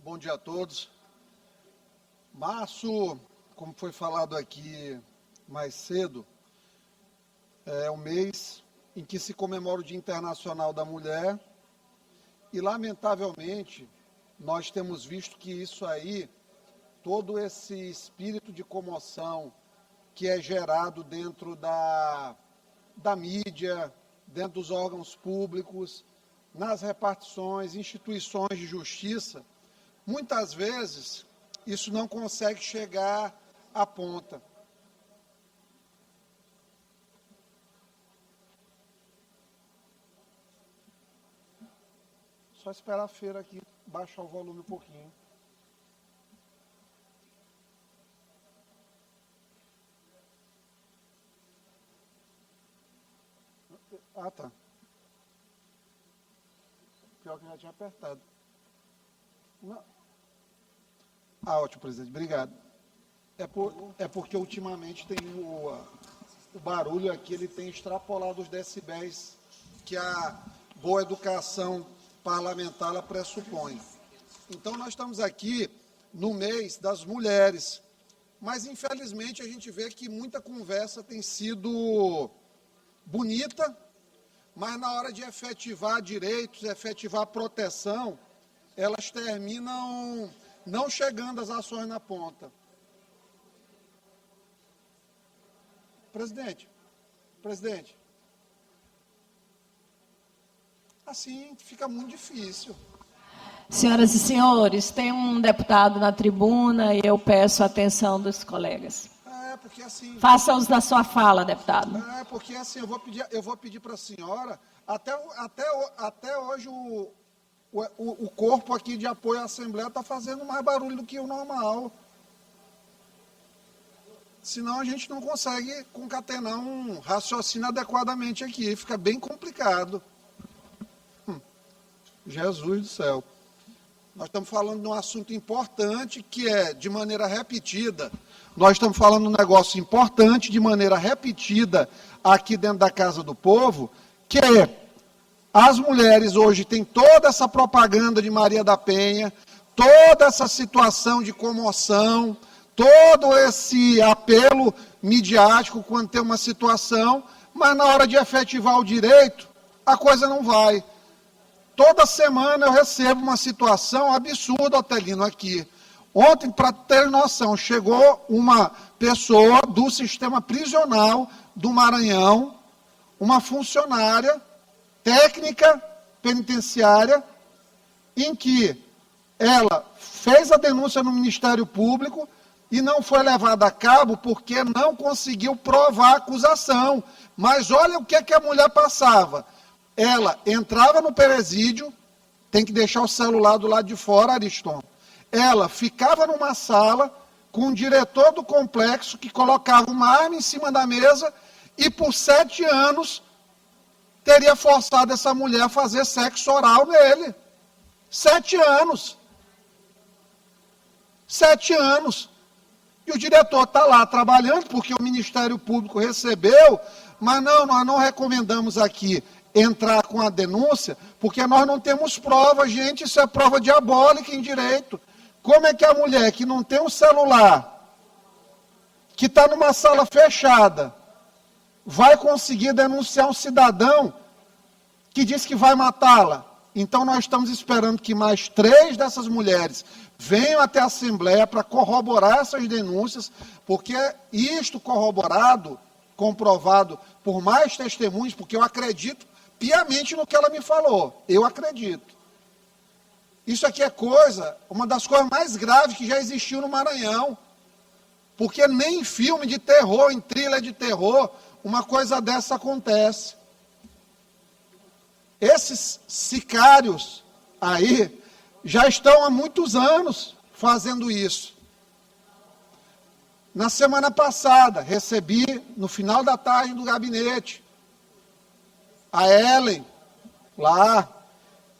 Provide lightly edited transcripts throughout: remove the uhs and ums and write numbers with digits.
Bom dia a todos. Março, como foi falado aqui mais cedo, é o mês em que se comemora o Dia Internacional da Mulher e, lamentavelmente, nós temos visto que isso aí, todo esse espírito de comoção que é gerado dentro da mídia, dentro dos órgãos públicos, nas repartições, instituições de justiça, muitas vezes isso não consegue chegar à ponta. Só esperar a feira aqui, baixar o volume um pouquinho. Ah, tá. Pior que eu já tinha apertado. Não. Ah, ótimo, presidente. Obrigado. É porque ultimamente tem o barulho aqui, ele tem extrapolado os decibéis que a boa educação parlamentar ela pressupõe. Então, nós estamos aqui no mês das mulheres, mas, infelizmente, a gente vê que muita conversa tem sido bonita, mas na hora de efetivar direitos, efetivar proteção, elas terminam não chegando às ações na ponta. Presidente, assim fica muito difícil. Senhoras e senhores, tem um deputado na tribuna e eu peço a atenção dos colegas. Porque assim... Faça uso da sua fala, deputado. Porque assim, eu vou pedir para a senhora, até hoje o corpo aqui de apoio à Assembleia está fazendo mais barulho do que o normal. Senão a gente não consegue concatenar um raciocínio adequadamente aqui, fica bem complicado. Jesus do céu. Nós estamos falando de um assunto importante que é, de maneira repetida, nós estamos falando de um negócio importante, de maneira repetida, aqui dentro da Casa do Povo, que é, as mulheres hoje têm toda essa propaganda de Maria da Penha, toda essa situação de comoção, todo esse apelo midiático quando tem uma situação, mas na hora de efetivar o direito, a coisa não vai. Toda semana eu recebo uma situação absurda, Otelino, aqui. Ontem, para ter noção, chegou uma pessoa do sistema prisional do Maranhão, uma funcionária técnica penitenciária, em que ela fez a denúncia no Ministério Público e não foi levada a cabo porque não conseguiu provar a acusação. Mas olha o que é que a mulher passava. Ela entrava no presídio, tem que deixar o celular do lado de fora, Ariston. Ela ficava numa sala com o diretor do complexo que colocava uma arma em cima da mesa e por 7 anos teria forçado essa mulher a fazer sexo oral nele. 7 anos. 7 anos. E o diretor está lá trabalhando porque o Ministério Público recebeu, mas não, nós não recomendamos aqui entrar com a denúncia, porque nós não temos prova, gente, isso é prova diabólica em direito. Como é que a mulher que não tem um celular, que está numa sala fechada, vai conseguir denunciar um cidadão que diz que vai matá-la? Então nós estamos esperando que mais 3 dessas mulheres venham até a Assembleia para corroborar essas denúncias, porque isto corroborado, comprovado por mais testemunhos, porque eu acredito piamente no que ela me falou. Eu acredito. Isso aqui é uma das coisas mais graves que já existiu no Maranhão. Porque nem em filme de terror, em thriller de terror, uma coisa dessa acontece. Esses sicários aí já estão há muitos anos fazendo isso. Na semana passada, recebi, no final da tarde do gabinete, a Ellen, lá,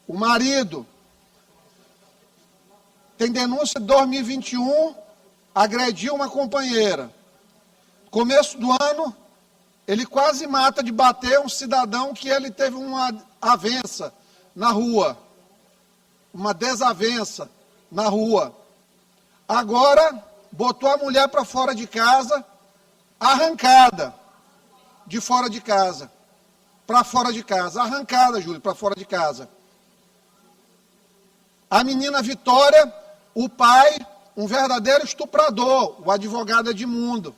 o marido, tem denúncia de 2021, agrediu uma companheira. Começo do ano, ele quase mata de bater um cidadão que ele teve uma avença na rua, uma desavença. na rua. Agora, botou a mulher para fora de casa, arrancada de fora de casa. Para fora de casa. Arrancada, Júlio, para fora de casa. A menina Vitória, o pai, um verdadeiro estuprador, o advogado Edmundo.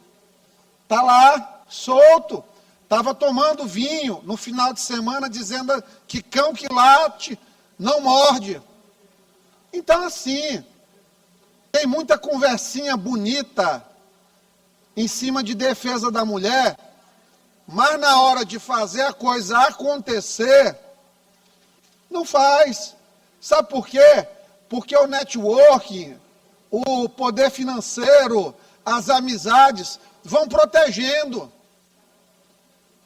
Está lá, solto. Estava tomando vinho no final de semana, dizendo que cão que late não morde. Então, assim, tem muita conversinha bonita em cima de defesa da mulher, mas na hora de fazer a coisa acontecer, não faz. Sabe por quê? Porque o networking, o poder financeiro, as amizades vão protegendo.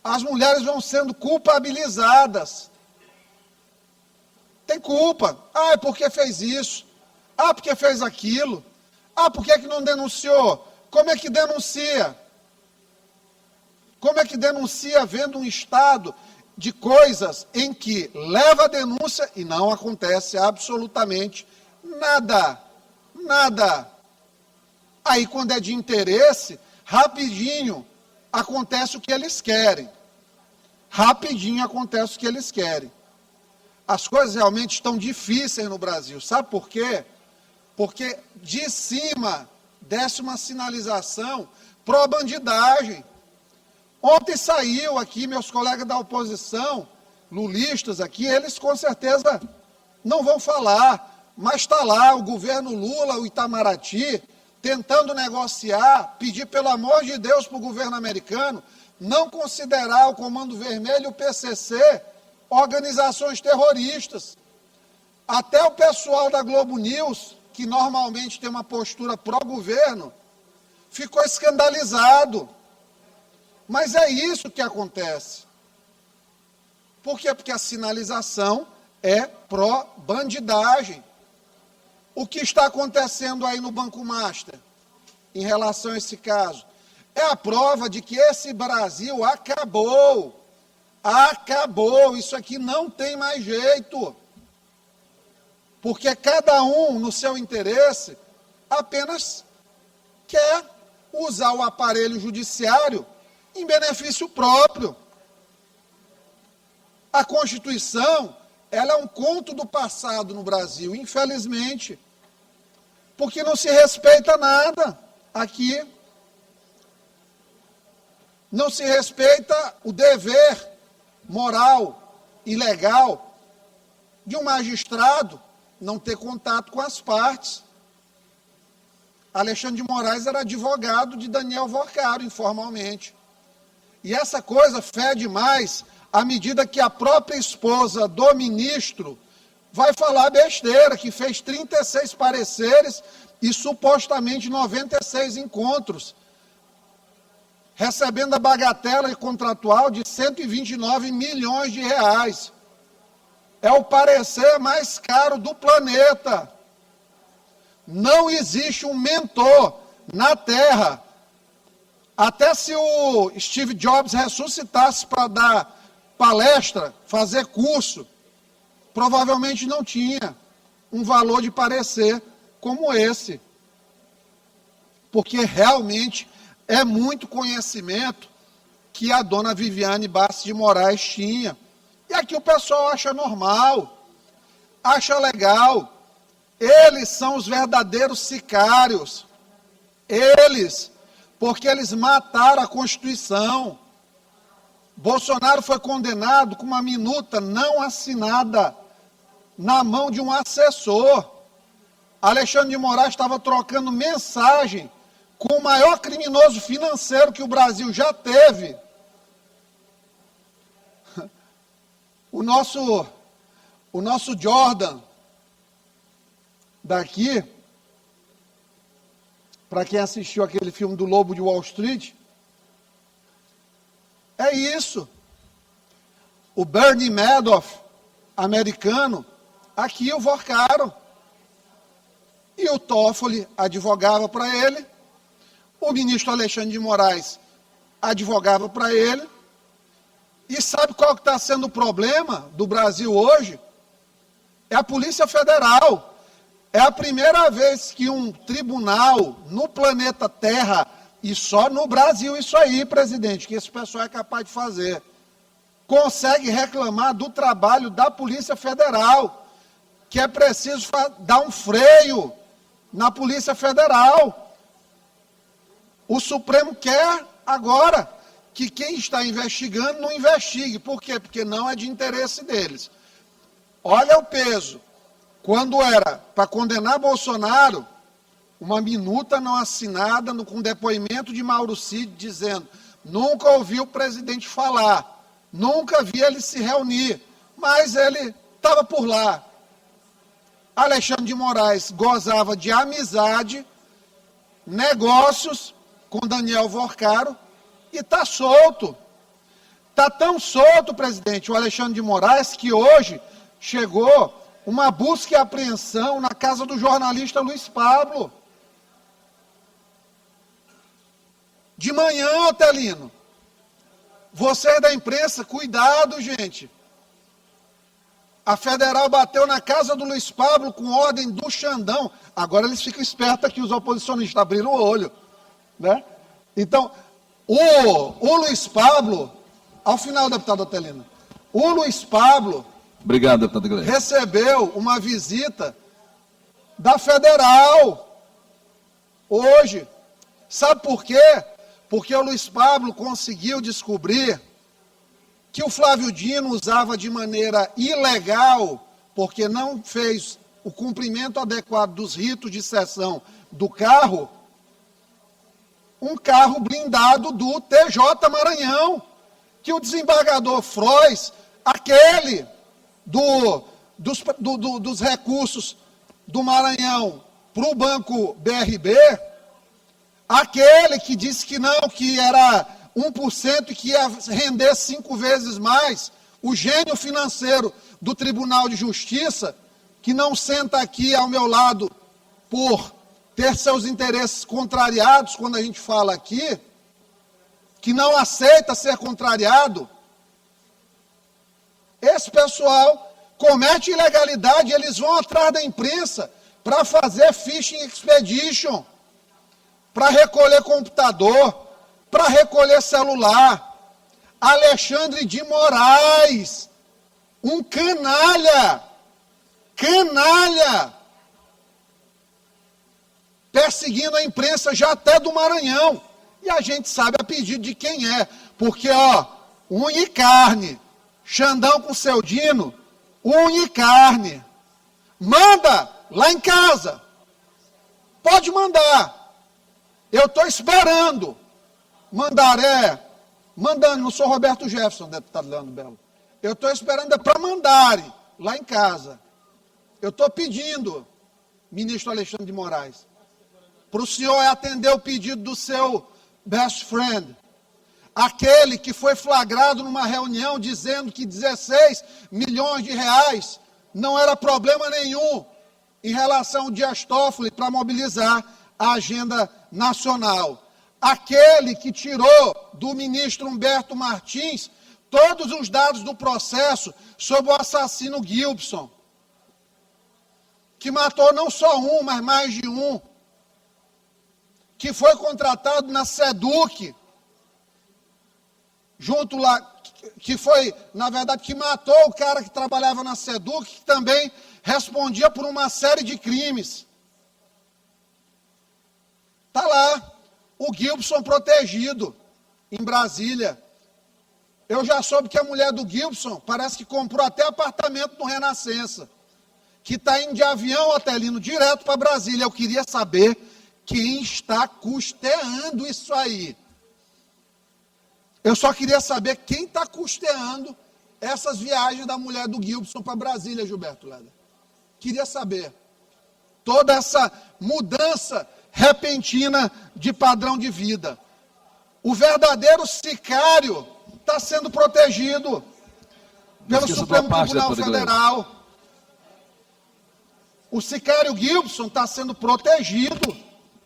As mulheres vão sendo culpabilizadas. Tem culpa. Ah, é porque fez isso. Ah, porque fez aquilo. Ah, por que não denunciou? Como é que denuncia? Como é que denuncia vendo um estado de coisas em que leva a denúncia e não acontece absolutamente nada? Nada. Aí, quando é de interesse, rapidinho acontece o que eles querem. Rapidinho acontece o que eles querem. As coisas realmente estão difíceis no Brasil. Sabe por quê? Porque de cima desce uma sinalização pró-bandidagem. Ontem saiu aqui, meus colegas da oposição, lulistas aqui, eles com certeza não vão falar, mas está lá o governo Lula, o Itamaraty, tentando negociar, pedir pelo amor de Deus para o governo americano não considerar o Comando Vermelho e o PCC organizações terroristas. Até o pessoal da Globo News, que normalmente tem uma postura pró-governo, ficou escandalizado. Mas é isso que acontece. Por quê? Porque a sinalização é pró-bandidagem. O que está acontecendo aí no Banco Master, em relação a esse caso, é a prova de que esse Brasil acabou. Acabou. Isso aqui não tem mais jeito. Porque cada um, no seu interesse, apenas quer usar o aparelho judiciário em benefício próprio. A Constituição, ela é um conto do passado no Brasil, infelizmente, porque não se respeita nada aqui. Não se respeita o dever moral e legal de um magistrado não ter contato com as partes. Alexandre de Moraes era advogado de Daniel Vorcaro, informalmente. E essa coisa fede mais à medida que a própria esposa do ministro vai falar besteira, que fez 36 pareceres e supostamente 96 encontros, recebendo a bagatela contratual de 129 milhões de reais. É o parecer mais caro do planeta. Não existe um mentor na Terra. Até se o Steve Jobs ressuscitasse para dar palestra, fazer curso, provavelmente não tinha um valor de parecer como esse. Porque realmente é muito conhecimento que a dona Viviane Bastos de Moraes tinha. E aqui o pessoal acha normal, acha legal. Eles são os verdadeiros sicários. Eles, porque eles mataram a Constituição. Bolsonaro foi condenado com uma minuta não assinada na mão de um assessor. Alexandre de Moraes estava trocando mensagem com o maior criminoso financeiro que o Brasil já teve. O nosso Jordan, daqui, para quem assistiu aquele filme do Lobo de Wall Street, é isso. O Bernie Madoff, americano, aqui o Vorcaro. E o Toffoli advogava para ele, o ministro Alexandre de Moraes advogava para ele. E sabe qual que está sendo o problema do Brasil hoje? É a Polícia Federal. É a primeira vez que um tribunal no planeta Terra, e só no Brasil isso aí, presidente, que esse pessoal é capaz de fazer, consegue reclamar do trabalho da Polícia Federal, que é preciso dar um freio na Polícia Federal. O Supremo quer agora que quem está investigando não investigue. Por quê? Porque não é de interesse deles. Olha o peso. Quando era para condenar Bolsonaro, uma minuta não assinada com depoimento de Mauro Cid dizendo: nunca ouvi o presidente falar, nunca vi ele se reunir, mas ele estava por lá. Alexandre de Moraes gozava de amizade, negócios com Daniel Vorcaro e está solto. Está tão solto, presidente, o Alexandre de Moraes, que hoje chegou uma busca e apreensão na casa do jornalista Luiz Pablo. De manhã, Otelino, você da imprensa, cuidado, gente. A Federal bateu na casa do Luiz Pablo com ordem do Xandão. Agora eles ficam espertos aqui, os oposicionistas abriram o olho, né? Então, o Luiz Pablo, ao final, deputado Otelino, o Luiz Pablo... Obrigado, deputado Gleison. Recebeu uma visita da Federal hoje. Sabe por quê? Porque o Luiz Pablo conseguiu descobrir que o Flávio Dino usava de maneira ilegal, porque não fez o cumprimento adequado dos ritos de sessão do carro, um carro blindado do TJ Maranhão, que o desembargador Frois, aquele dos recursos do Maranhão para o Banco BRB, aquele que disse que não, que era 1% e que ia render 5 vezes mais, o gênio financeiro do Tribunal de Justiça, que não senta aqui ao meu lado por ter seus interesses contrariados quando a gente fala aqui, que não aceita ser contrariado. Esse pessoal comete ilegalidade, eles vão atrás da imprensa para fazer phishing expedition, para recolher computador, para recolher celular. Alexandre de Moraes, um canalha, perseguindo a imprensa já até do Maranhão. E a gente sabe a pedido de quem é, porque, ó, unha e carne, Xandão com seu Dino, unha e carne. Manda lá em casa. Pode mandar. Eu estou esperando. Mandando, não sou Roberto Jefferson, deputado Leandro Belo. Eu estou esperando para mandarem lá em casa. Eu estou pedindo, ministro Alexandre de Moraes, para o senhor atender o pedido do seu best friend, aquele que foi flagrado numa reunião dizendo que 16 milhões de reais não era problema nenhum em relação ao Dias Toffoli para mobilizar a agenda nacional. Aquele que tirou do ministro Humberto Martins todos os dados do processo sobre o assassino Gilson, que matou não só um, mas mais de um, que foi contratado na SEDUC, junto lá, que foi, na verdade, que matou o cara que trabalhava na SEDUC, que também respondia por uma série de crimes. Está lá, o Gilson protegido, em Brasília. Eu já soube que a mulher do Gilson parece que comprou até apartamento no Renascença, que está indo de avião, Otelino, direto para Brasília. Eu queria saber quem está custeando isso aí. Eu só queria saber quem está custeando essas viagens da mulher do Gilson para Brasília, Gilberto Leder. Queria saber. Toda essa mudança repentina de padrão de vida. O verdadeiro sicário está sendo protegido pelo Supremo Tribunal Federal. O sicário Gilson está sendo protegido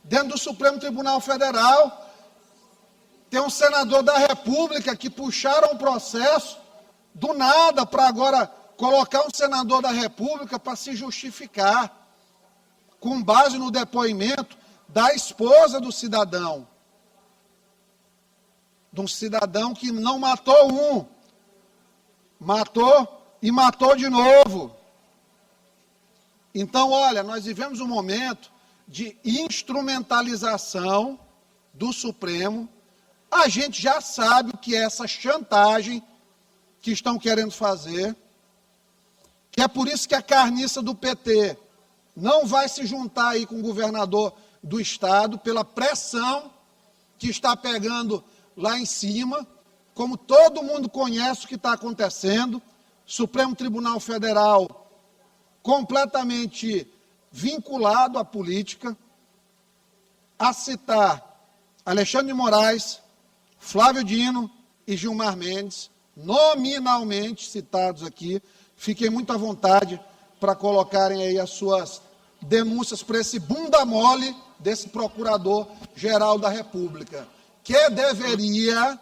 dentro do Supremo Tribunal Federal. Tem um senador da República que puxaram um processo do nada para agora colocar um senador da República para se justificar. com base no depoimento da esposa do cidadão. De um cidadão que não matou um, matou e matou de novo. Então, olha, nós vivemos um momento de instrumentalização do Supremo. A gente já sabe o que é essa chantagem que estão querendo fazer, que é por isso que a carniça do PT não vai se juntar aí com o governador do Estado, pela pressão que está pegando lá em cima, como todo mundo conhece o que está acontecendo, Supremo Tribunal Federal completamente vinculado à política, a citar Alexandre de Moraes, Flávio Dino e Gilmar Mendes, nominalmente citados aqui. Fiquem muito à vontade para colocarem aí as suas denúncias para esse bunda mole desse Procurador-Geral da República, que deveria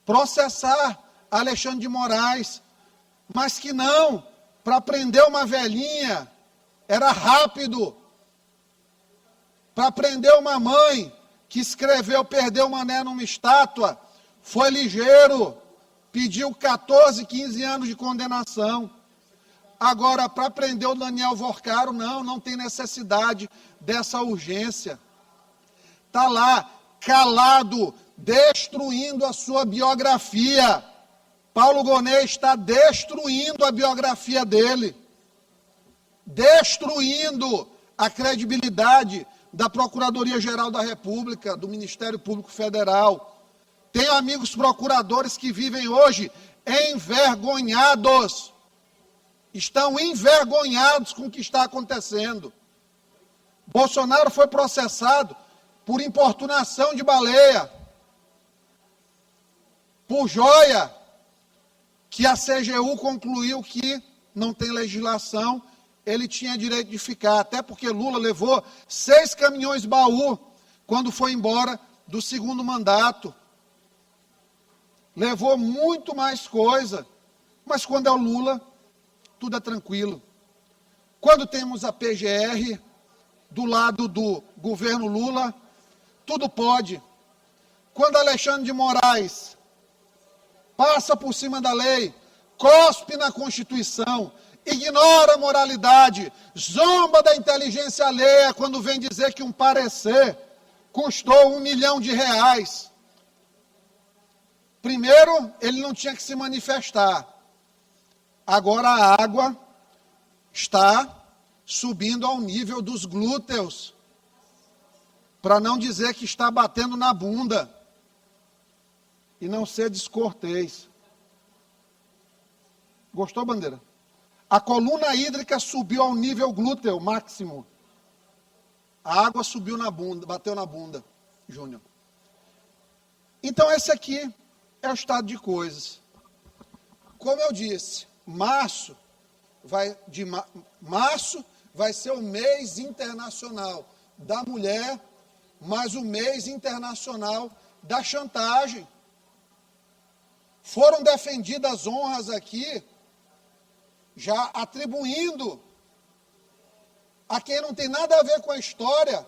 processar Alexandre de Moraes, mas que não, para prender uma velhinha, era rápido. Para prender uma mãe que escreveu "perdeu o mané numa estátua", foi ligeiro, pediu 14, 15 anos de condenação. Agora, para prender o Daniel Vorcaro, não tem necessidade dessa urgência. Está lá, calado, destruindo a sua biografia. Paulo Gonet está destruindo a biografia dele, destruindo a credibilidade da Procuradoria-Geral da República, do Ministério Público Federal. Tenho amigos procuradores que vivem hoje envergonhados, estão envergonhados com o que está acontecendo. Bolsonaro foi processado por importunação de baleia, por joia, que a CGU concluiu que não tem legislação, ele tinha direito de ficar, até porque Lula levou 6 caminhões baú quando foi embora do segundo mandato. Levou muito mais coisa, mas quando é o Lula, tudo é tranquilo. Quando temos a PGR do lado do governo Lula, tudo pode. Quando Alexandre de Moraes passa por cima da lei, cospe na Constituição, ignora a moralidade, zomba da inteligência alheia quando vem dizer que um parecer custou R$1 milhão. Primeiro, ele não tinha que se manifestar. Agora a água está subindo ao nível dos glúteos, para não dizer que está batendo na bunda e não ser descortês. Gostou, Bandeira? A coluna hídrica subiu ao nível glúteo máximo. A água subiu na bunda, bateu na bunda, Júnior. Então esse aqui é o estado de coisas. Como eu disse, março vai ser o mês internacional da mulher, mas o mês internacional da chantagem. Foram defendidas honras aqui, já atribuindo a quem não tem nada a ver com a história.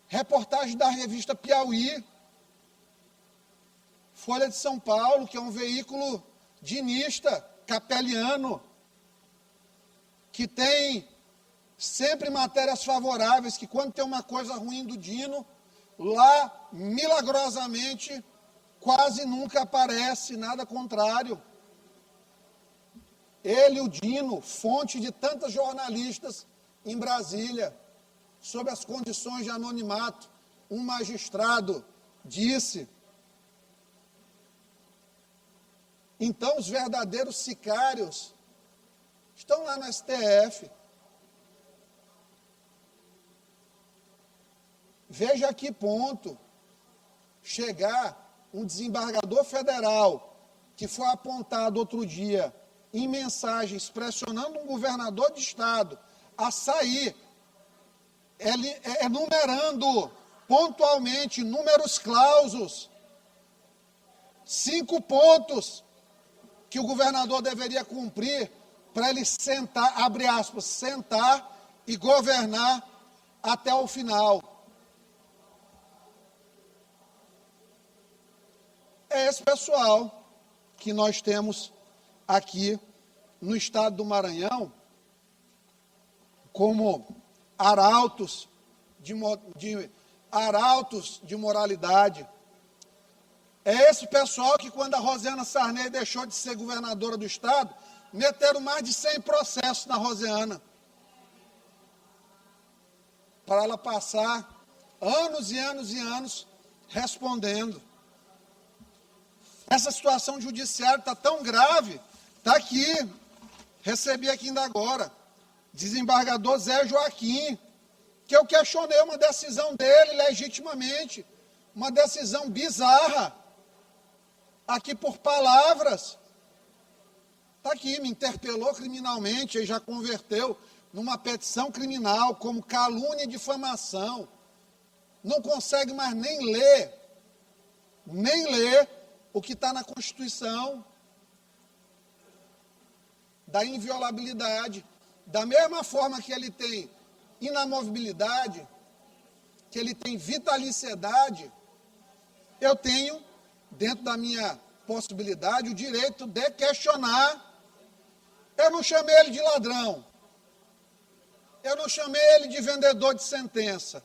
Reportagem da revista Piauí, Folha de São Paulo, que é um veículo dinista, capeliano, que tem sempre matérias favoráveis, que quando tem uma coisa ruim do Dino, lá, milagrosamente, quase nunca aparece nada contrário. Ele, o Dino, fonte de tantas jornalistas em Brasília, sob as condições de anonimato, um magistrado disse. Então, os verdadeiros sicários estão lá no STF. Veja a que ponto chegar um desembargador federal que foi apontado outro dia em mensagens pressionando um governador de estado a sair, enumerando pontualmente, números clausos, 5 pontos que o governador deveria cumprir para ele sentar, abre aspas, sentar e governar até o final. É esse pessoal que nós temos aqui no estado do Maranhão como arautos de moralidade. É esse pessoal que, quando a Rosiana Sarney deixou de ser governadora do estado, meteram mais de 100 processos na Rosiana, para ela passar anos e anos e anos respondendo. Essa situação judiciária está tão grave, está aqui, recebi aqui ainda agora, desembargador Zé Joaquim, que eu questionei uma decisão dele legitimamente, uma decisão bizarra, aqui por palavras. Está aqui, me interpelou criminalmente, aí já converteu numa petição criminal, como calúnia e difamação. Não consegue mais nem ler o que está na Constituição, da inviolabilidade. Da mesma forma que ele tem inamovibilidade, que ele tem vitaliciedade, eu tenho, dentro da minha possibilidade, o direito de questionar. Eu não chamei ele de ladrão, eu não chamei ele de vendedor de sentença,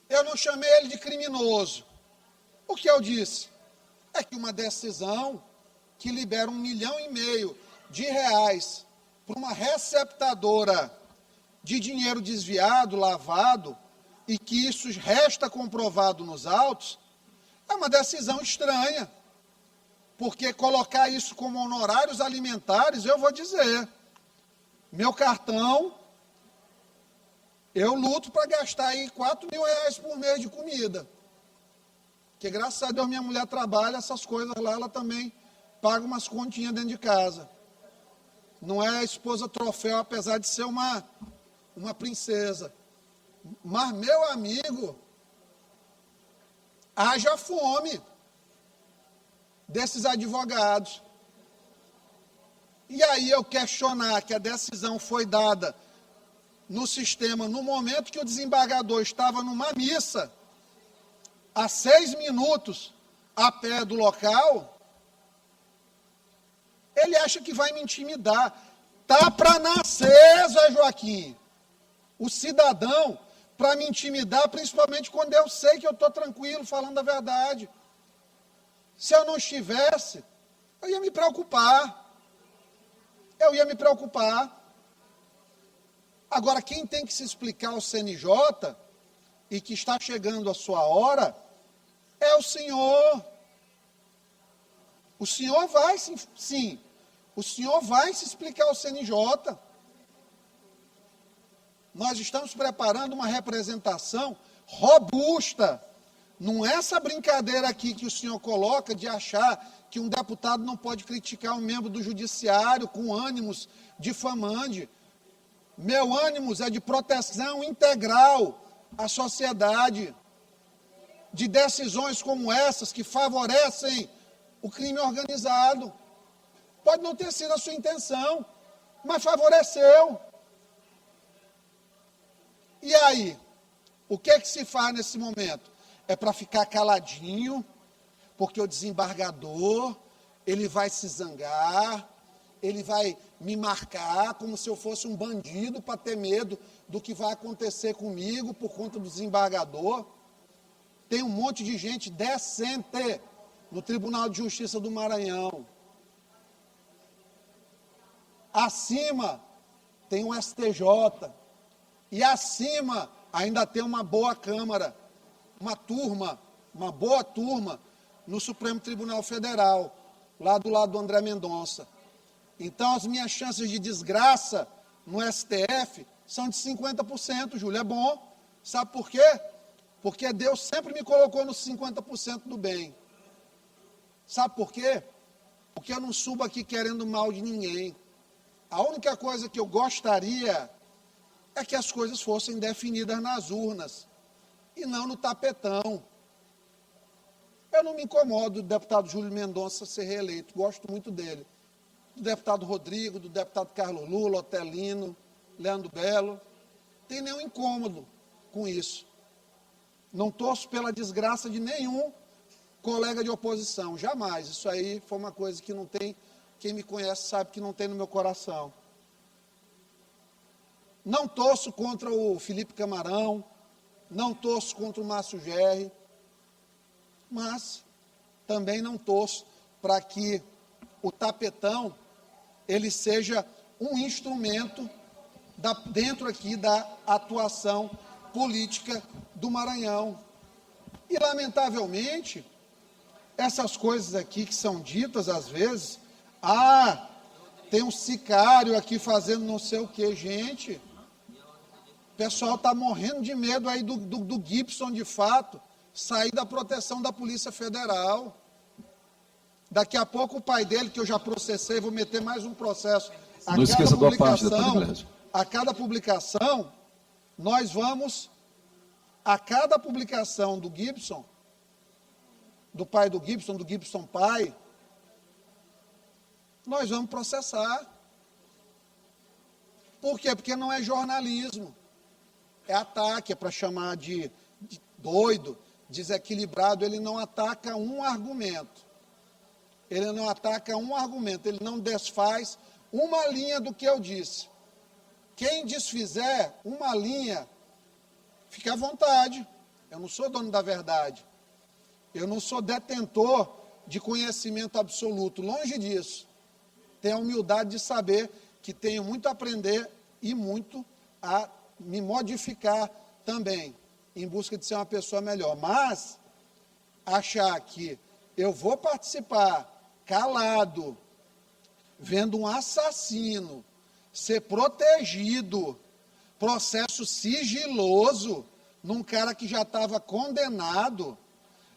eu não chamei ele de criminoso. O que eu disse é que uma decisão que libera R$1,5 milhão para uma receptadora de dinheiro desviado, lavado, e que isso resta comprovado nos autos, é uma decisão estranha, porque colocar isso como honorários alimentares, eu vou dizer, meu cartão, eu luto para gastar aí R$4.000 por mês de comida, porque graças a Deus minha mulher trabalha, essas coisas lá, ela também paga umas continhas dentro de casa. Não é a esposa troféu, apesar de ser uma princesa. Mas, meu amigo, haja fome desses advogados. E aí eu questionar que a decisão foi dada no sistema, no momento que o desembargador estava numa missa, a 6 minutos a pé do local, ele acha que vai me intimidar. Tá para nascer, Zé Joaquim, o cidadão, para me intimidar, principalmente quando eu sei que eu estou tranquilo, falando a verdade. Se eu não estivesse, eu ia me preocupar. Agora, quem tem que se explicar ao CNJ, e que está chegando a sua hora, é o senhor. O senhor vai, sim, o senhor vai se explicar ao CNJ. Nós estamos preparando uma representação robusta. Não é essa brincadeira aqui que o senhor coloca de achar que um deputado não pode criticar um membro do judiciário com ânimos difamante. Meu ânimos é de proteção integral à sociedade, de decisões como essas que favorecem o crime organizado. Pode não ter sido a sua intenção, mas favoreceu. E aí? O que é que se faz nesse momento? É para ficar caladinho, porque o desembargador, ele vai se zangar, ele vai me marcar como se eu fosse um bandido para ter medo do que vai acontecer comigo por conta do desembargador. Tem um monte de gente decente no Tribunal de Justiça do Maranhão. Acima tem o STJ. E acima ainda tem uma boa Câmara, uma boa turma no Supremo Tribunal Federal, lá do lado do André Mendonça. Então as minhas chances de desgraça no STF são de 50%, Júlio, é bom. Sabe por quê? Porque Deus sempre me colocou nos 50% do bem. Sabe por quê? Porque eu não subo aqui querendo mal de ninguém. A única coisa que eu gostaria é que as coisas fossem definidas nas urnas e não no tapetão. Eu não me incomodo do deputado Júlio Mendonça ser reeleito, gosto muito dele. do deputado Rodrigo, do deputado Carlos Lula, Otelino, Leandro Belo. Não tem nenhum incômodo com isso. Não torço pela desgraça de nenhum colega de oposição, jamais. Isso aí foi uma coisa que não tem, quem me conhece sabe que não tem no meu coração. Não torço contra o Felipe Camarão, não torço contra o Márcio Gerri, mas também não torço para que o tapetão ele seja um instrumento dentro aqui da atuação política do Maranhão. E, lamentavelmente, essas coisas aqui que são ditas às vezes, tem um sicário aqui fazendo não sei o que, gente, o pessoal está morrendo de medo aí do Gibson, de fato, sair da proteção da Polícia Federal. Daqui a pouco o pai dele, que eu já processei, vou meter mais um processo. Não esqueça da parte, deputado. A cada publicação, nós vamos, a cada publicação do Gibson, do pai do Gibson pai, nós vamos processar. Por quê? Porque não é jornalismo. É ataque, é para chamar de doido, desequilibrado. Ele não ataca um argumento. Ele não ataca um argumento, ele não desfaz uma linha do que eu disse. Quem desfizer uma linha, fique à vontade. Eu não sou dono da verdade. Eu não sou detentor de conhecimento absoluto, longe disso. Tenho a humildade de saber que tenho muito a aprender e muito a me modificar também, em busca de ser uma pessoa melhor. Mas, achar que eu vou participar calado, vendo um assassino ser protegido, processo sigiloso, num cara que já estava condenado.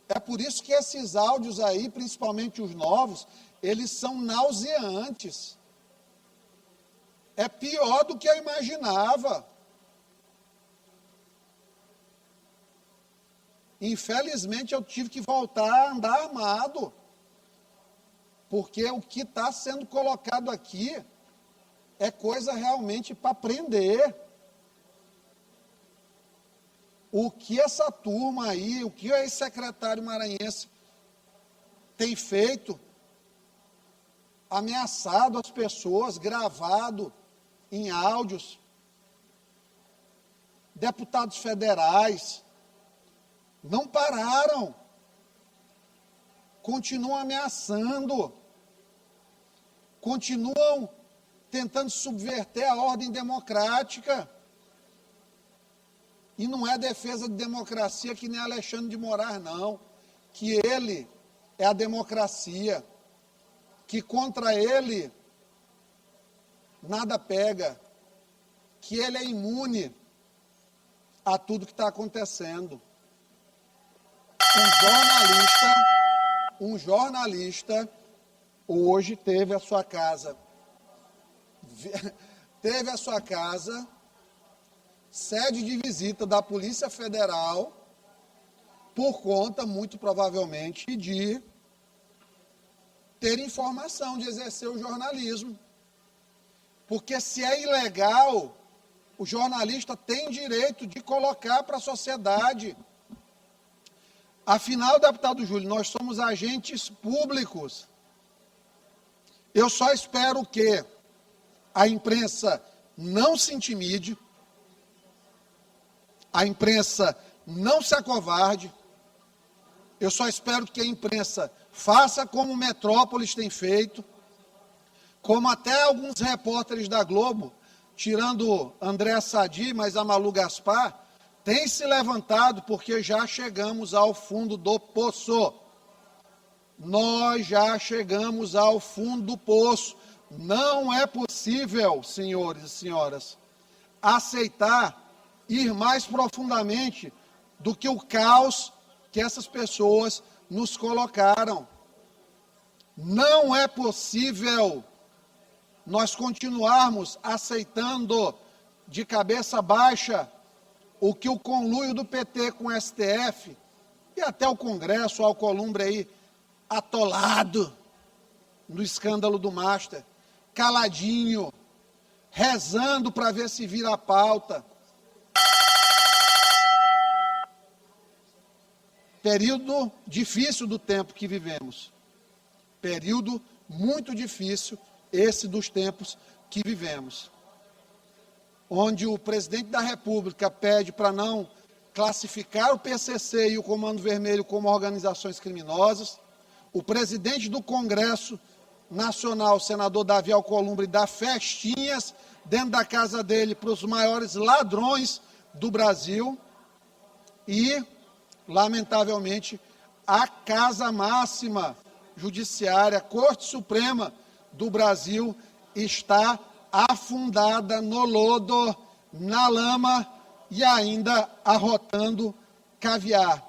É por isso que esses áudios aí, principalmente os novos, eles são nauseantes. É pior do que eu imaginava. Infelizmente, eu tive que voltar a andar armado. Porque o que está sendo colocado aqui é coisa realmente para prender. O que essa turma aí, o que o ex-secretário maranhense tem feito, ameaçado as pessoas, gravado em áudios, deputados federais, não pararam, continuam ameaçando, continuam tentando subverter a ordem democrática. E não é defesa de democracia que nem Alexandre de Moraes, não. Que ele é a democracia. Que contra ele nada pega. Que ele é imune a tudo que está acontecendo. Um jornalista hoje teve a sua casa sede de visita da Polícia Federal, por conta, muito provavelmente, de ter informação, de exercer o jornalismo. Porque se é ilegal, o jornalista tem direito de colocar para a sociedade. Afinal, deputado Júlio, nós somos agentes públicos. Eu só espero que a imprensa não se intimide, a imprensa não se acovarde. Eu só espero que a imprensa faça como Metrópolis tem feito, como até alguns repórteres da Globo, tirando André Sadi, mas a Malu Gaspar, tem se levantado porque já chegamos ao fundo do poço. Nós já chegamos ao fundo do poço. Não é possível, senhores e senhoras, aceitar ir mais profundamente do que o caos que essas pessoas nos colocaram. Não é possível nós continuarmos aceitando de cabeça baixa o que o conluio do PT com o STF e até o Congresso, o Alcolumbre aí, atolado no escândalo do Master, caladinho, rezando para ver se vira a pauta. Período difícil do tempo que vivemos. Período muito difícil, esse dos tempos que vivemos. Onde o presidente da República pede para não classificar o PCC e o Comando Vermelho como organizações criminosas. O presidente do Congresso Nacional, o senador Davi Alcolumbre, dá festinhas dentro da casa dele para os maiores ladrões do Brasil. E, lamentavelmente, a Casa Máxima Judiciária, a Corte Suprema do Brasil, está afundada no lodo, na lama e ainda arrotando caviar.